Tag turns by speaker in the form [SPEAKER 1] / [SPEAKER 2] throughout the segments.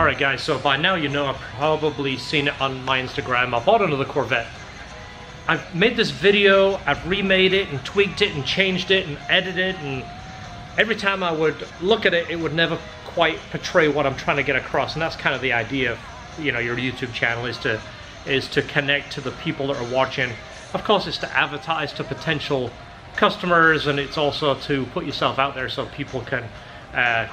[SPEAKER 1] Alright guys, so by now you know I've probably seen it on my Instagram. I bought another Corvette. I've made this video, I've remade it and tweaked it and changed it and edited it, and every time I would look at it, it would never quite portray what I'm trying to get across. And that's kind of the idea of, you know, your YouTube channel is to connect to the people that are watching. Of course, it's to advertise to potential customers, and it's also to put yourself out there so people can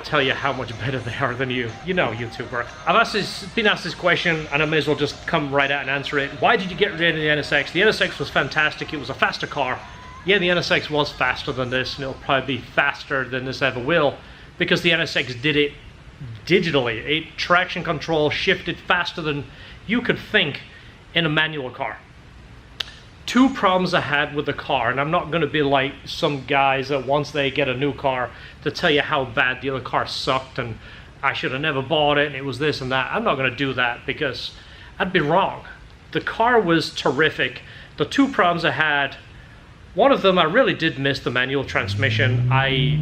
[SPEAKER 1] tell you how much better they are than you. You know, YouTuber. I've been asked this question, and I may as well just come right out and answer it. Why did you get rid of the NSX? The NSX was fantastic. It was a faster car. Yeah, the NSX was faster than this, and it'll probably be faster than this ever will, because the NSX did it digitally. It traction control shifted faster than you could think in a manual car. Two problems I had with the car, and I'm not going to be like some guys that once they get a new car to tell you how bad the other car sucked and I should have never bought it and it was this and that. I'm not going to do that because I'd be wrong. The car was terrific. The two problems I had, one of them, I really did miss the manual transmission. I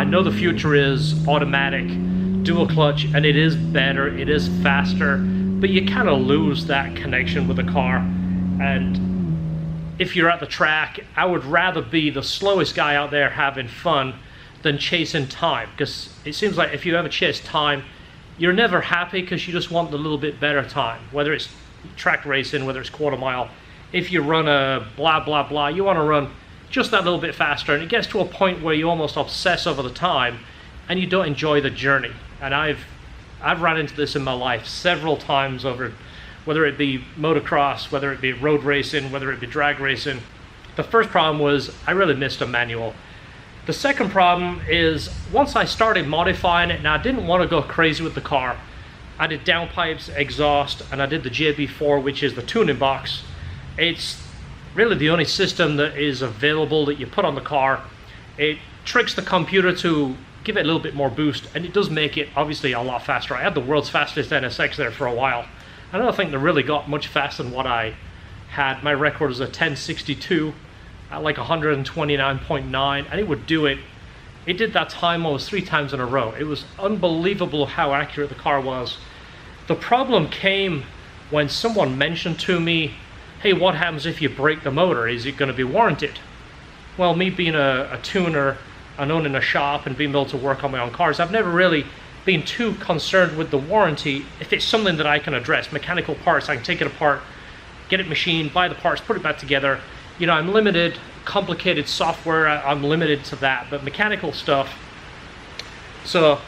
[SPEAKER 1] know the future is automatic, dual clutch, and it is better, it is faster, but you kind of lose that connection with the car. And if you're at the track, I would rather be the slowest guy out there having fun than chasing time, because it seems like if you ever chase time, you're never happy because you just want the little bit better time, whether it's track racing, whether it's quarter mile. If you run a blah blah blah, you want to run just that little bit faster, and it gets to a point where you almost obsess over the time and you don't enjoy the journey. And I've run into this in my life several times over, whether it be motocross, whether it be road racing, whether it be drag racing. The first problem was I really missed a manual. The second problem is once I started modifying it, now I didn't want to go crazy with the car. I did downpipes, exhaust, and I did the JB4, which is the tuning box. It's really the only system that is available that you put on the car. It tricks the computer to give it a little bit more boost, and it does make it obviously a lot faster. I had the world's fastest NSX there for a while. I don't think they really got much faster than what I had. My record was a 1062 at like 129.9, and it would do it. It did that time almost 3 times in a row. It was unbelievable how accurate the car was. The problem came when someone mentioned to me, hey, what happens if you break the motor? Is it going to be warranted? Well, me being a tuner and owning a shop and being able to work on my own cars, I've never really been too concerned with the warranty. If it's something that I can address, mechanical parts, I can take it apart, get it machined, buy the parts, put it back together. You know, I'm limited. Complicated software, I'm limited to that, but mechanical stuff. So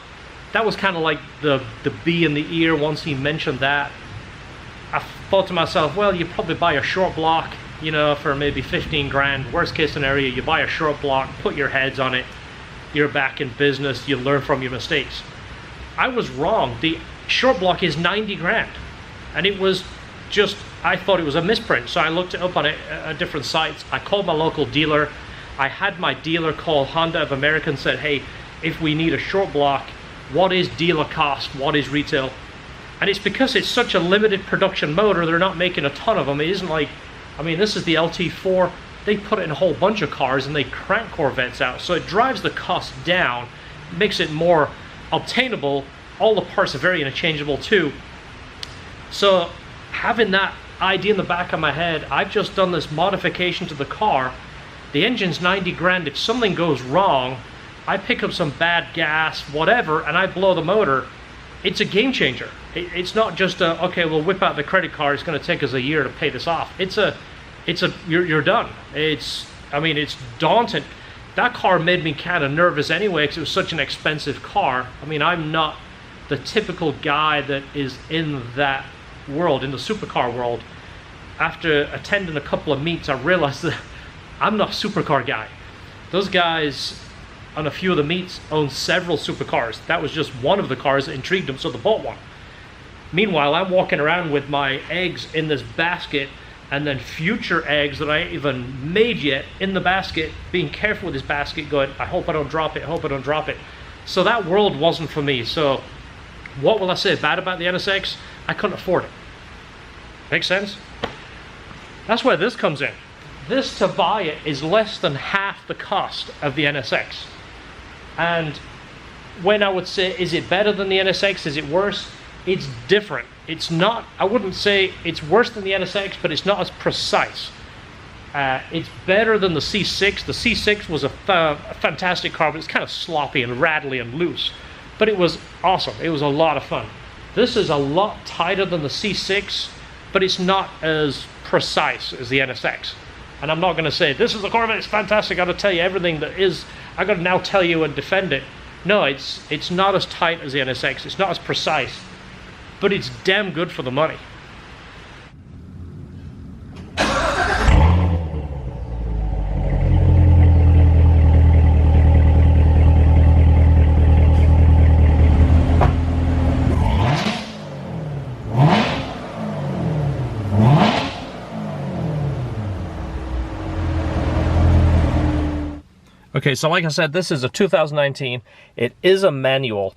[SPEAKER 1] that was kind of like the bee in the ear once he mentioned that. I thought to myself, well, you probably buy a short block, you know, for maybe 15 grand. Worst case scenario, you buy a short block, put your heads on it, you're back in business, you learn from your mistakes. I was wrong. The short block is 90 grand, and it was just, I thought it was a misprint, so I looked it up on different sites. I called my local dealer. I had my dealer call Honda of America and said, hey, if we need a short block, what is dealer cost, what is retail? And it's because it's such a limited production motor, they're not making a ton of them. It isn't like, I mean, this is the LT4, they put it in a whole bunch of cars and they crank Corvettes out, so it drives the cost down, makes it more obtainable. All the parts are very interchangeable too. So having that idea in the back of my head, I've just done this modification to the car. The engine's 90 grand. If something goes wrong, I pick up some bad gas, whatever, and I blow the motor. It's a game changer. It's not just a, okay, we'll whip out the credit card, it's going to take us a year to pay this off. You're done. I mean, it's daunting. That car made me kind of nervous anyway because it was such an expensive car. I mean, I'm not the typical guy that is in that world, in the supercar world. After attending a couple of meets, I realized that I'm not a supercar guy. Those guys on a few of the meets own several supercars. That was just one of the cars that intrigued them, so they bought one. Meanwhile, I'm walking around with my eggs in this basket, and then future eggs that I ain't even made yet in the basket, being careful with this basket, going, I hope I don't drop it, I hope I don't drop it. So that world wasn't for me. So what will I say bad about the NSX? I couldn't afford it. Make sense? That's where this comes in. This, to buy it, is less than half the cost of the NSX. And when I would say, is it better than the NSX? Is it worse? it's different. It's not, I wouldn't say it's worse than the NSX, but it's not as precise. It's better than the C6. The C6 was a fantastic car, but it's kind of sloppy and rattly and loose. But it was awesome. It was a lot of fun. This is a lot tighter than the C6, but it's not as precise as the NSX. And I'm not going to say, this is the Corvette, it's fantastic, I've got to tell you everything that is, I've got to now tell you and defend it. No, it's not as tight as the NSX, it's not as precise, but it's damn good for the money. Okay, so like I said, this is a 2019. It is a manual.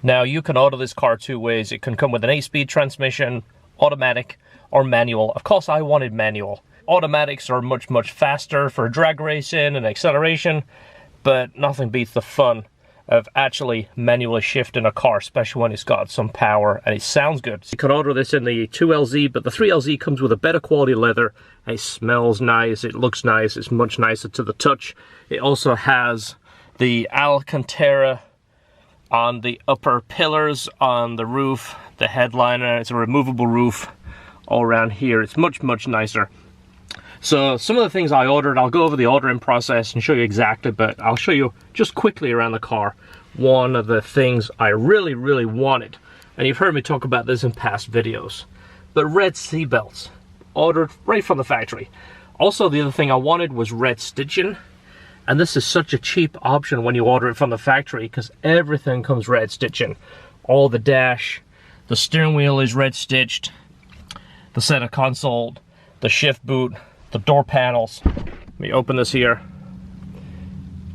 [SPEAKER 1] Now, you can order this car two ways. It can come with an 8-speed transmission, automatic, or manual. Of course, I wanted manual. Automatics are much, much faster for drag racing and acceleration, but nothing beats the fun of actually manually shifting a car, especially when it's got some power and it sounds good. You can order this in the 2LZ, but the 3LZ comes with a better quality leather. It smells nice, it looks nice, it's much nicer to the touch. It also has the Alcantara on the upper pillars, on the roof, the headliner. It's a removable roof all around here. It's much, much nicer. So some of the things I ordered, I'll go over the ordering process and show you exactly, but I'll show you just quickly around the car one of the things I really, really wanted. And you've heard me talk about this in past videos. But red seat belts, ordered right from the factory. Also, the other thing I wanted was red stitching. And this is such a cheap option when you order it from the factory because everything comes red stitching. All the dash, the steering wheel is red stitched, the center console, the shift boot, the door panels. Let me open this here.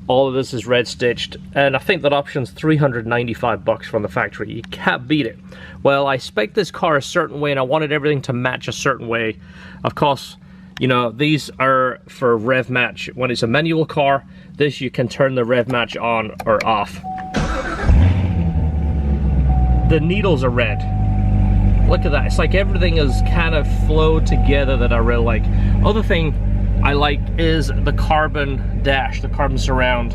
[SPEAKER 1] All of this is red stitched, and I think that option's $395 from the factory. You can't beat it. Well, I spec'd this car a certain way and I wanted everything to match a certain way. Of course, you know, these are for rev match. When it's a manual car, this you can turn the rev match on or off. The needles are red. Look at that, it's like everything is kind of flowed together that I really like. Other thing I like is the carbon dash, the carbon surround.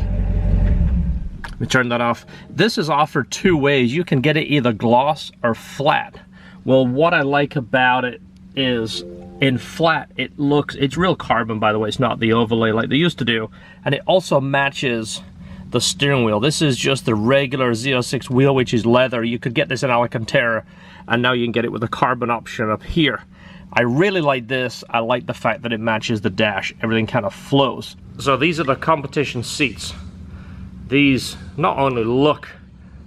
[SPEAKER 1] Let me turn that off. This is offered two ways. You can get it either gloss or flat. Well, what I like about it is in flat, it's real carbon, by the way. It's not the overlay like they used to do. And it also matches the steering wheel. This is just the regular Z06 wheel, which is leather. You could get this in Alcantara, and now you can get it with a carbon option up here. I really like this. I like the fact that it matches the dash. Everything kind of flows. So these are the competition seats. These not only look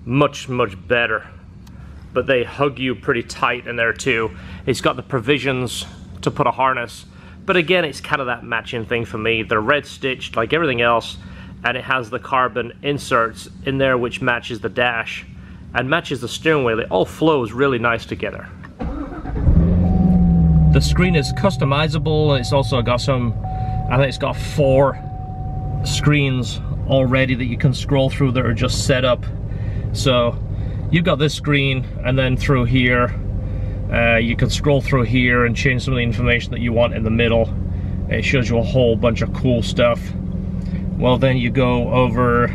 [SPEAKER 1] much, much better, but they hug you pretty tight in there too. It's got the provisions to put a harness, but again, it's kind of that matching thing for me. They're red stitched like everything else, and it has the carbon inserts in there which matches the dash and matches the steering wheel. It all flows really nice together. The screen is customizable. It's also got some, I think it's got 4 screens already that you can scroll through that are just set up. So you've got this screen, and then through here you can scroll through here and change some of the information that you want in the middle. It shows you a whole bunch of cool stuff. Well, then you go over,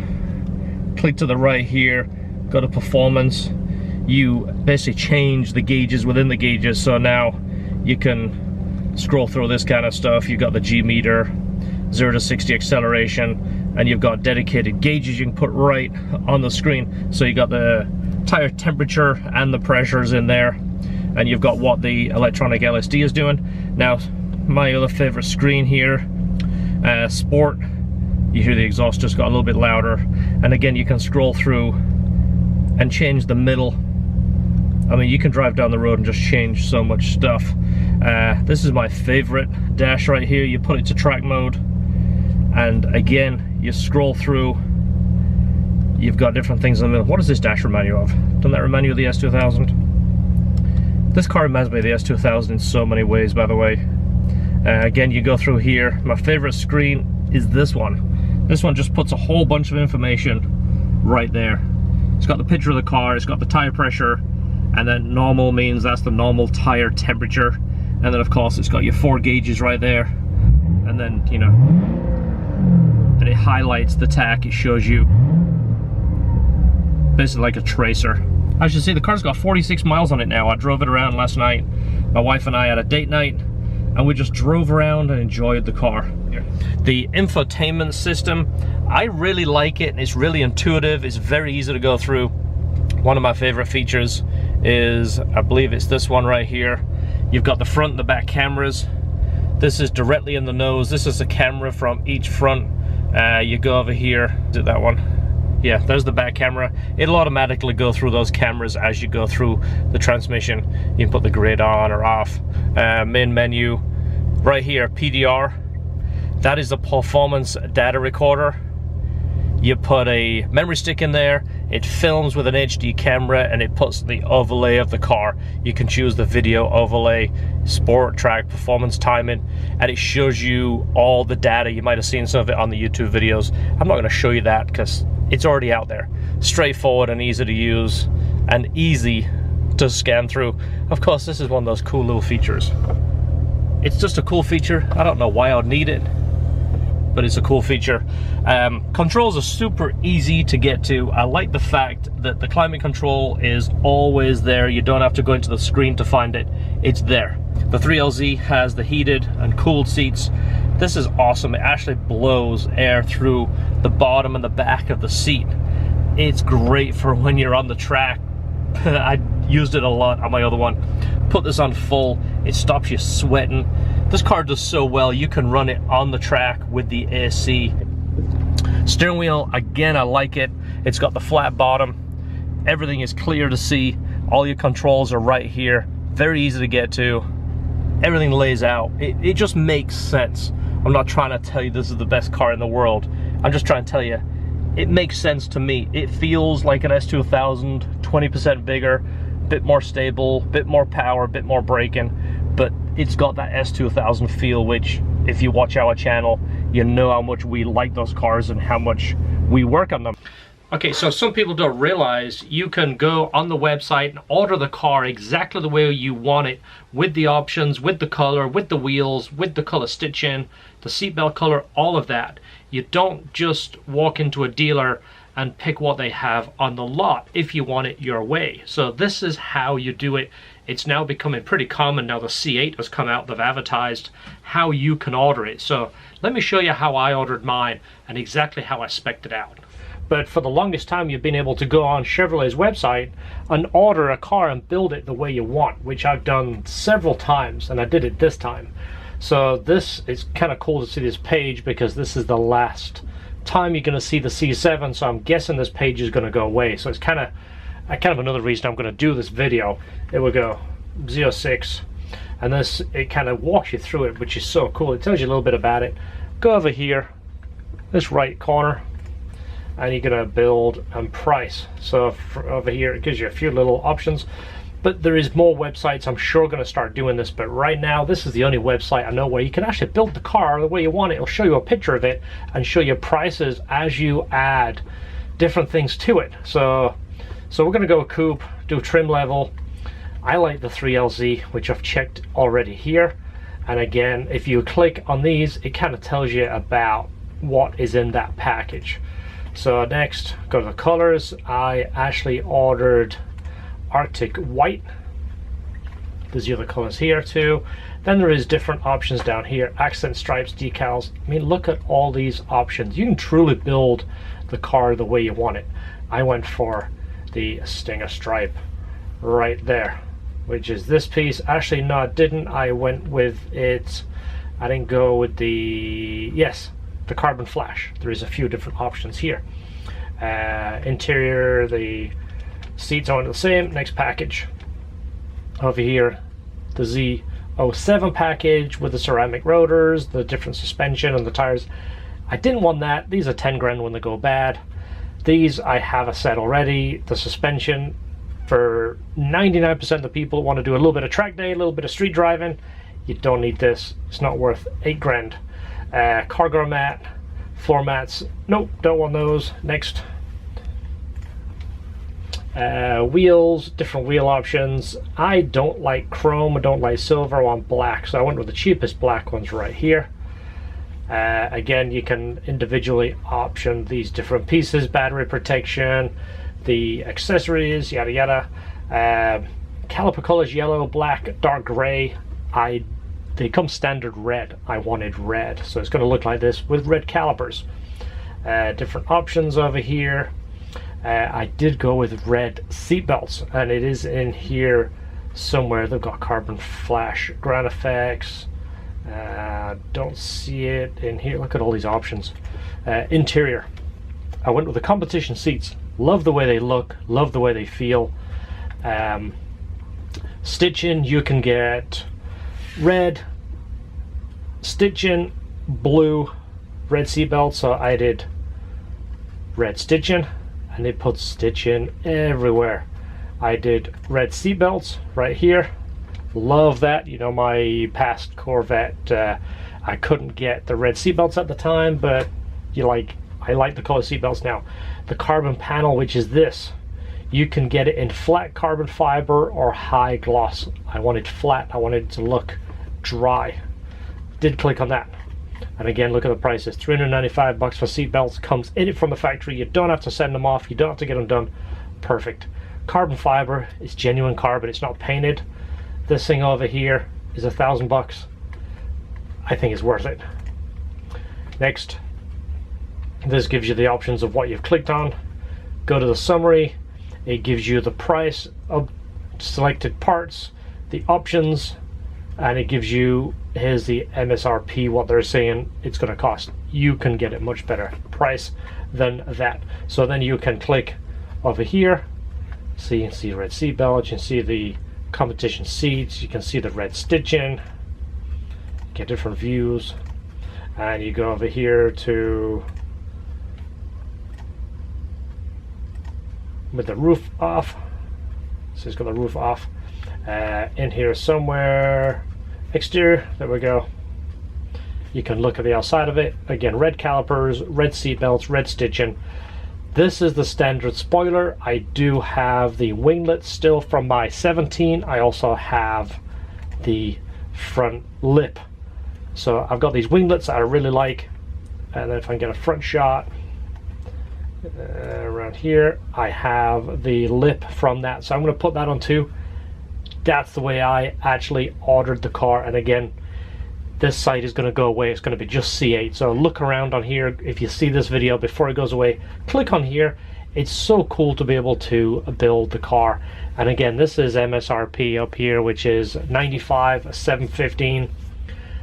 [SPEAKER 1] click to the right here, go to performance. You basically change the gauges within the gauges, so now you can scroll through this kind of stuff. You've got the G meter, 0 to 60 acceleration, and you've got dedicated gauges you can put right on the screen. So you got the tire temperature and the pressures in there, and you've got what the electronic LSD is doing. Now, my other favorite screen here, Sport. You hear the exhaust just got a little bit louder, and again you can scroll through and change the middle. I mean, you can drive down the road and just change so much stuff. This is my favorite dash right here. You put it to track mode, and again you scroll through. You've got different things in the middle. What does this dash remind you of? Doesn't that remind you of the S2000? This car reminds me of the S2000 in so many ways, by the way. Again, you go through here. My favorite screen is this one. This one just puts a whole bunch of information right there. It's got the picture of the car, it's got the tire pressure, And then normal means that's the normal tire temperature. And then of course it's got your 4 gauges right there. And then, you know, and it highlights the tach. It shows you basically like a tracer. As you see, the car's got 46 miles on it now. I drove it around last night. My wife and I had a date night, and we just drove around and enjoyed the car. The infotainment system, I really like it. It's really intuitive. It's very easy to go through. One of my favorite features is, I believe it's this one right here. You've got the front and the back cameras. This is directly in the nose. This is a camera from each front. You go over here, did that one? Yeah, there's the back camera. It'll automatically go through those cameras as you go through the transmission. You can put the grid on or off. Main menu, right here, PDR. That is a performance data recorder. You put a memory stick in there, it films with an HD camera, and it puts the overlay of the car. You can choose the video overlay, sport, track, performance, timing, and it shows you all the data. You might have seen some of it on the YouTube videos. I'm not going to show you that because it's already out there. Straightforward and easy to use and easy to scan through. Of course, this is one of those cool little features. It's just a cool feature. I don't know why I'd need it, but it's a cool feature. Controls are super easy to get to. I like the fact that the climate control is always there. You don't have to go into the screen to find it. It's there. The 3LZ has the heated and cooled seats. This is awesome. It actually blows air through the bottom and the back of the seat. It's great for when you're on the track. I used it a lot on my other one. Put this on full, it stops you sweating. This car does so well, you can run it on the track with the AC. Steering wheel, again, I like it. It's got the flat bottom. Everything is clear to see. All your controls are right here. Very easy to get to. Everything lays out. It just makes sense. I'm not trying to tell you this is the best car in the world. I'm just trying to tell you, it makes sense to me. It feels like an S2000, 20% bigger, bit more stable, bit more power, bit more braking, but it's got that S2000 feel, which if you watch our channel, you know how much we like those cars and how much we work on them. Okay, so some people don't realize you can go on the website and order the car exactly the way you want it, with the options, with the color, with the wheels, with the color stitching, the seatbelt color, all of that. You don't just walk into a dealer and pick what they have on the lot if you want it your way. So this is how you do it. It's now becoming pretty common. Now the C8 has come out, they've advertised how you can order it. So let me show you how I ordered mine and exactly how I spec'd it out. But for the longest time, you've been able to go on Chevrolet's website and order a car and build it the way you want, which I've done several times, and I did it this time. So this is kind of cool to see this page because this is the last time you're going to see the C7, so I'm guessing this page is going to go away. So it's kind of another reason I'm going to do this video. It will go Z06, and this, it kind of walks you through it, which is so cool. It tells you a little bit about it. Go over here, this right corner, and you're going to build and price. So over here it gives you a few little options, but there is more websites. I'm sure going to start doing this, but right now this is the only website I know where you can actually build the car the way you want it. It'll show you a picture of it and show you prices as you add different things to it. So we're going to go coupe, do trim level. I like the 3LZ, which I've checked already here, and again, if you click on these, it kind of tells you about what is in that package. So next, go to the colors. I actually ordered Arctic White. There's the other colors here too. Then there is different options down here. Accent stripes, decals. I mean, look at all these options. You can truly build the car the way you want it. I went for the Stinger stripe right there, which is this piece. Actually, no, I didn't. I went with it. I didn't go with the, yes, the carbon flash. There is a few different options here. Interior, the seats aren't the same. Next package over here, the Z07 package with the ceramic rotors, the different suspension and the tires. I didn't want that. These are 10 grand when they go bad. These I have a set already. The suspension, for 99% of the people who want to do a little bit of track day, a little bit of street driving, you don't need this. It's not worth 8 grand. Cargo mat, floor mats, nope, don't want those. Next, Wheels, different wheel options. I don't like chrome, I don't like silver, I want black, so I went with the cheapest black ones right here. Again, you can individually option these different pieces, battery protection, the accessories, yada yada. Caliper colors: yellow, black, dark gray. They come standard red. I wanted red, so it's going to look like this with red calipers. Different options over here. I did go with red seat belts, and it is in here somewhere. They've got carbon flash, ground effects. Don't see it in here. Look at all these options. Interior, I went with the competition seats. Love the way they look, love the way they feel. Stitching, you can get red, stitching, blue, red seat belts. So I did red stitching, and they put stitching everywhere. I did red seat belts right here. Love that. You know, my past Corvette, I couldn't get the red seat belts at the time, but I like the color seat belts now. The carbon panel, which is this, you can get it in flat carbon fiber or high gloss. I wanted flat, I wanted it to look dry. Did click on that. And again, look at the prices. $395 for seat belts. Comes in it from the factory. You don't have to send them off, you don't have to get them done. Perfect. Carbon fiber is genuine carbon, it's not painted. This thing over here is $1,000. I think it's worth it. Next, this gives you the options of what you've clicked on. Go to the summary. It gives you the price of selected parts, the options, and it gives you, here's the MSRP, what they're saying it's going to cost. You can get it much better price than that. So then you can click over here. So you can see red seat belt, you can see the competition seats, you can see the red stitching, get different views, and you go over here to with the roof off. So it's got the roof off. In here somewhere, exterior, there we go. You can look at the outside of it. Again, red calipers, red seat belts, red stitching. This is the standard spoiler. I do have the winglets still from my 17. I also have the front lip. So I've got these winglets that I really like. And then if I can get a front shot, around here, I have the lip from that. So I'm going to put that on too. That's the way I actually ordered the car. And again, this site is going to go away. It's going to be just C8. So look around on here. If you see this video before it goes away, click on here. It's so cool to be able to build the car. And again, this is MSRP up here, which is $95,715.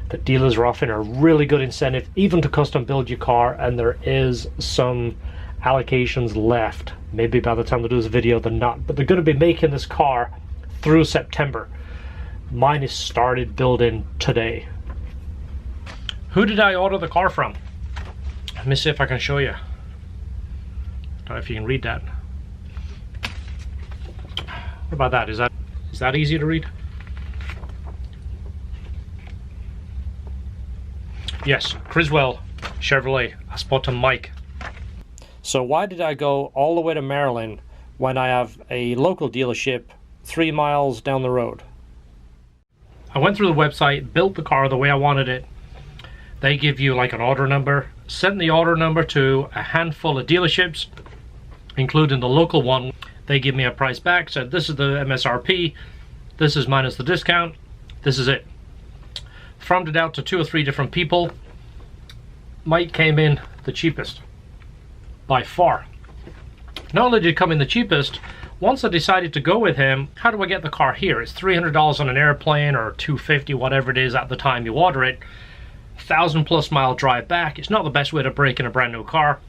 [SPEAKER 1] The dealers are offering a really good incentive even to custom build your car, and there is some allocations left. Maybe by the time they do this video they're not, but they're going to be making this car through September. Mine is started building today. Who did I order the car from? Let me see if I can show you. I don't know if you can read that. What about that? Is that easy to read? Yes, Criswell Chevrolet. I spoke to Mike. So why did I go all the way to Maryland when I have a local dealership 3 miles down the road? I went through the website, built the car the way I wanted it. They give you like an order number, sent the order number to a handful of dealerships, including the local one. They give me a price back, said this is the MSRP, this is minus the discount, this is it. Farmed it out to 2 or 3 different people. Mike came in the cheapest, by far. Not only did it come in the cheapest, once I decided to go with him, how do I get the car here? It's $300 on an airplane, or $250, whatever it is at the time you order it. 1,000+ mile drive back. It's not the best way to break in a brand new car.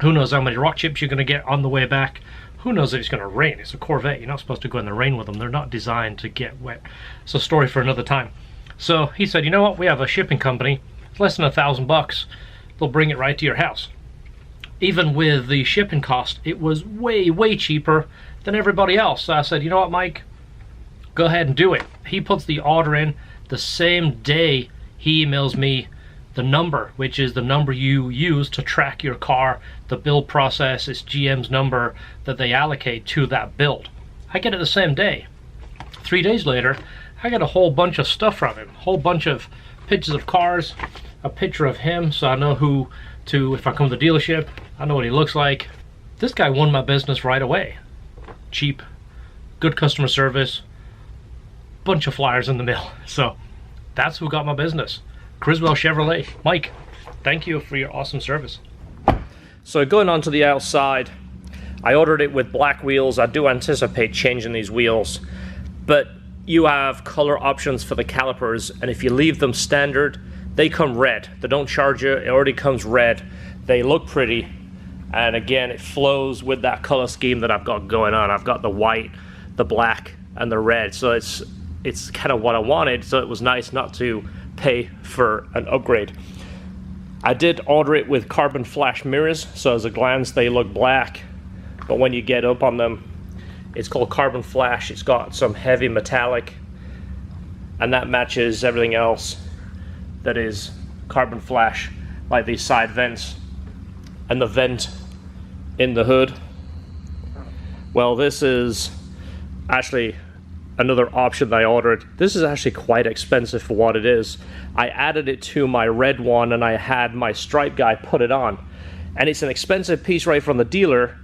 [SPEAKER 1] Who knows how many rock chips you're going to get on the way back. Who knows if it's going to rain. It's a Corvette. You're not supposed to go in the rain with them. They're not designed to get wet. It's a story for another time. So he said, you know what? We have a shipping company. It's less than $1,000. They'll bring it right to your house. Even with the shipping cost, it was way, way cheaper than everybody else. So I said, you know what, Mike? Go ahead and do it. He puts the order in. The same day he emails me the number, which is the number you use to track your car. The build process is GM's number that they allocate to that build. I get it the same day. 3 days later, I got a whole bunch of stuff from him, a whole bunch of pictures of cars, a picture of him, so I know who to, if I come to the dealership, I know what he looks like. This guy won my business right away. Cheap, good customer service, bunch of flyers in the mail. So that's who got my business. Criswell Chevrolet. Mike, thank you for your awesome service. So going on to the outside, I ordered it with black wheels. I do anticipate changing these wheels, but you have color options for the calipers, and if you leave them standard, they come red. They don't charge you, it already comes red. They look pretty, and again, it flows with that color scheme that I've got going on. I've got the white, the black, and the red, so it's kind of what I wanted, so it was nice not to pay for an upgrade. I did order it with carbon flash mirrors, so as a glance they look black, but when you get up on them, it's called carbon flash. It's got some heavy metallic, and that matches everything else that is carbon flash, like these side vents and the vent in the hood. Well, this is actually another option that I ordered. This is actually quite expensive for what it is. I added it to my red one, and I had my stripe guy put it on, and it's an expensive piece right from the dealer.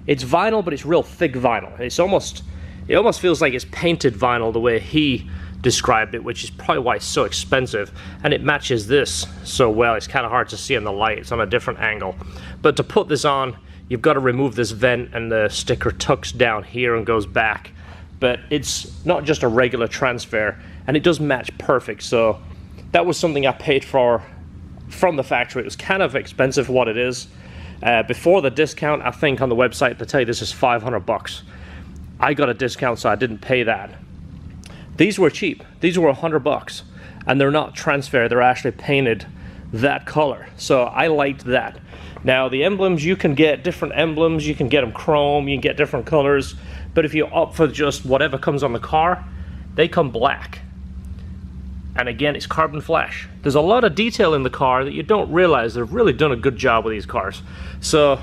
[SPEAKER 1] It's vinyl, but it's real thick vinyl. It almost feels like it's painted vinyl the way he described it, which is probably why it's so expensive. And it matches this so well. It's kind of hard to see in the light. It's on a different angle. But to put this on, you've got to remove this vent, and the sticker tucks down here and goes back. But it's not just a regular transfer, and it does match perfect. So that was something I paid for from the factory. It was kind of expensive for what it is. Before the discount, I think on the website they tell you this is 500 bucks. I got a discount, so I didn't pay that. These were cheap. These were 100 bucks, and they're not transfer. They're actually painted that color, so I liked that. Now the emblems, you can get different emblems. You can get them chrome, you can get different colors, but if you opt for just whatever comes on the car, they come black. And again, it's carbon flash. There's a lot of detail in the car that you don't realize. They've really done a good job with these cars. So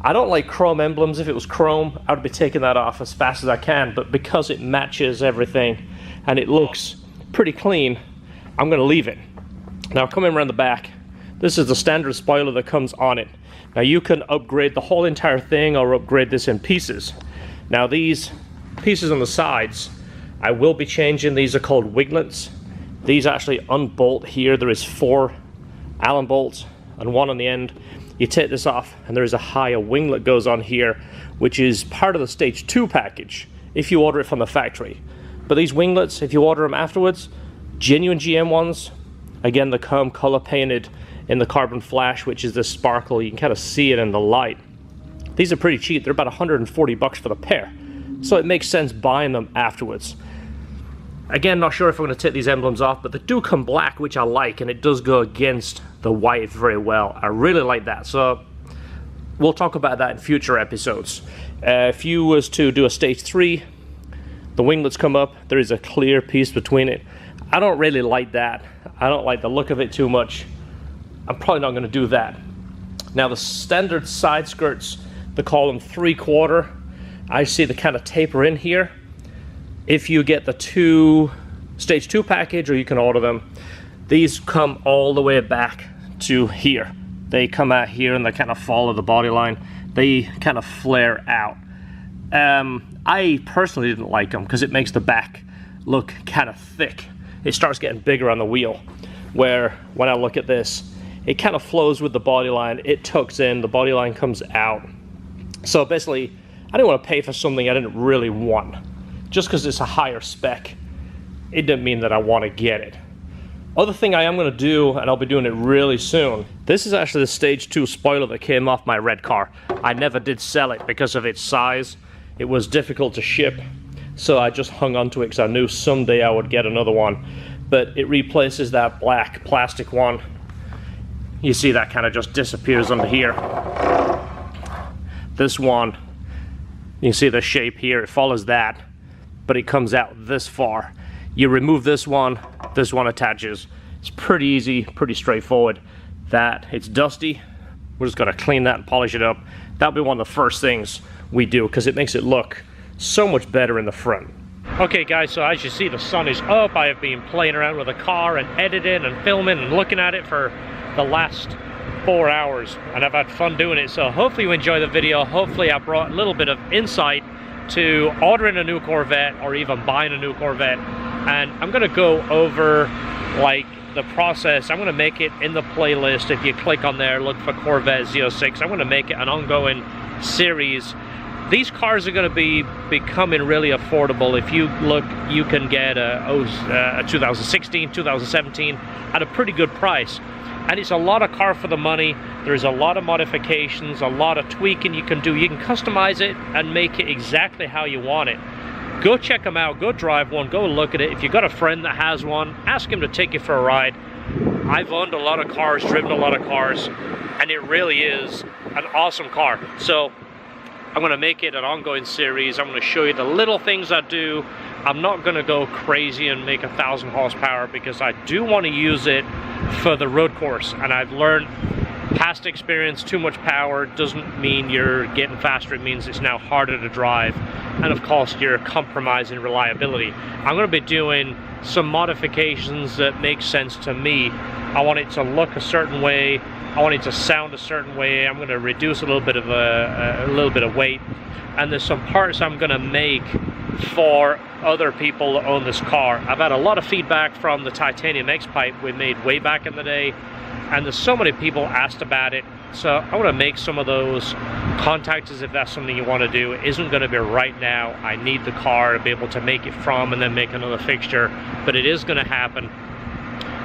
[SPEAKER 1] I don't like chrome emblems. If it was chrome, I would be taking that off as fast as I can, but because it matches everything and it looks pretty clean, I'm gonna leave it. Now coming around the back, this is the standard spoiler that comes on it. Now you can upgrade the whole entire thing or upgrade this in pieces. Now these pieces on the sides, I will be changing. These are called Winglets. These actually unbolt here. There is 4 Allen bolts and 1 on the end. You take this off, and there is a higher winglet goes on here, which is part of the stage 2 package if you order it from the factory. But these winglets, if you order them afterwards, genuine GM ones, again, they come color painted in the carbon flash, which is this sparkle. You can kind of see it in the light. These are pretty cheap. They're about 140 bucks for the pair, so it makes sense buying them afterwards. Again, not sure if I'm going to take these emblems off, but they do come black, which I like, and it does go against the white very well. I really like that, so we'll talk about that in future episodes. If you was to do a stage 3, the winglets come up, there is a clear piece between it. I don't really like that. I don't like the look of it too much. I'm probably not going to do that. Now the standard side skirts, they call them 3/4. I see the kind of taper in here. If you get the stage 2 package, or you can order them, these come all the way back to here. They come out here and they kind of follow the body line. They kind of flare out. I personally didn't like them because it makes the back look kind of thick. It starts getting bigger on the wheel, where when I look at this, it kind of flows with the body line. It tucks in, the body line comes out. So basically, I didn't want to pay for something I didn't really want. Just because it's a higher spec, it didn't mean that I want to get it. Other thing I am going to do, and I'll be doing it really soon, this is actually the stage 2 spoiler that came off my red car. I never did sell it because of its size. It was difficult to ship, so I just hung on to it because I knew someday I would get another one. But it replaces that black plastic one. You see that kind of just disappears under here. This one, you can see the shape here, it follows that, but it comes out this far. You remove this one attaches. It's pretty easy, pretty straightforward. That it's dusty, we're just gonna clean that and polish it up. That'll be one of the first things we do because it makes it look so much better in the front. Okay guys, so as you see, the sun is up. I have been playing around with the car and editing and filming and looking at it for the last 4 hours, and I've had fun doing it. So hopefully you enjoy the video. Hopefully I brought a little bit of insight to ordering a new Corvette or even buying a new Corvette. And I'm gonna go over like the process. I'm gonna make it in the playlist. If you click on there, look for Corvette Z06. I'm gonna make it an ongoing series. These cars are going to be becoming really affordable. If you look, you can get a 2016, 2017 at a pretty good price. And it's a lot of car for the money. There's a lot of modifications, a lot of tweaking you can do. You can customize it and make it exactly how you want it. Go check them out, go drive one, go look at it. If you've got a friend that has one, ask him to take you for a ride. I've owned a lot of cars, driven a lot of cars, and it really is an awesome car. So I'm going to make it an ongoing series. I'm going to show you the little things I do. I'm not going to go crazy and make 1,000 horsepower because I do want to use it for the road course. And I've learned past experience, too much power doesn't mean you're getting faster. It means it's now harder to drive. And of course, you're compromising reliability. I'm going to be doing some modifications that make sense to me. I want it to look a certain way. I want it to sound a certain way. I'm going to reduce a little bit of weight, and there's some parts I'm going to make for other people that own this car. I've had a lot of feedback from the titanium X pipe we made way back in the day, and there's so many people asked about it. So I want to make some of those. Contact us if that's something you want to do. It isn't going to be right now. I need the car to be able to make it from and then make another fixture, but it is going to happen.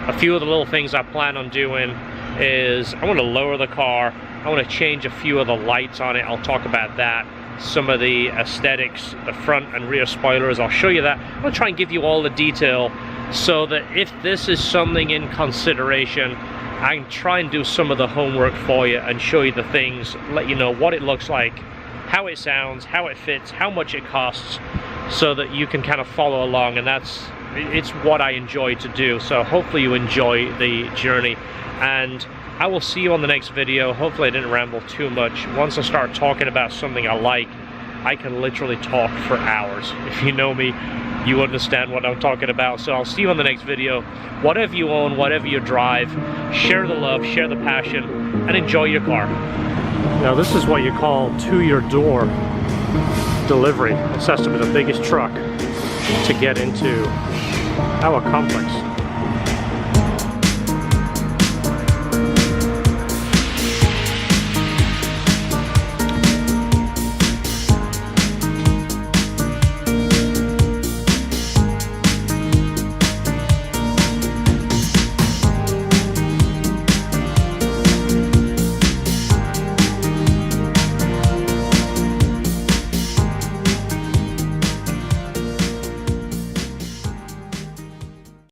[SPEAKER 1] A few of the little things I plan on doing is I want to lower the car. I want to change a few of the lights on it. I'll talk about that. Some of the aesthetics, the front and rear spoilers, I'll show you that. I'm going to try and give you all the detail so that if this is something in consideration, I can try and do some of the homework for you and show you the things, let you know what it looks like, how it sounds, how it fits, how much it costs, so that you can kind of follow along. And it's what I enjoy to do. So hopefully you enjoy the journey, and I will see you on the next video. Hopefully I didn't ramble too much. Once I start talking about something I like, I can literally talk for hours. If you know me, you understand what I'm talking about. So I'll see you on the next video. Whatever you own, whatever you drive, share the love, share the passion, and enjoy your car. Now this is what you call to your door delivery. This has to be the biggest truck to get into our complex.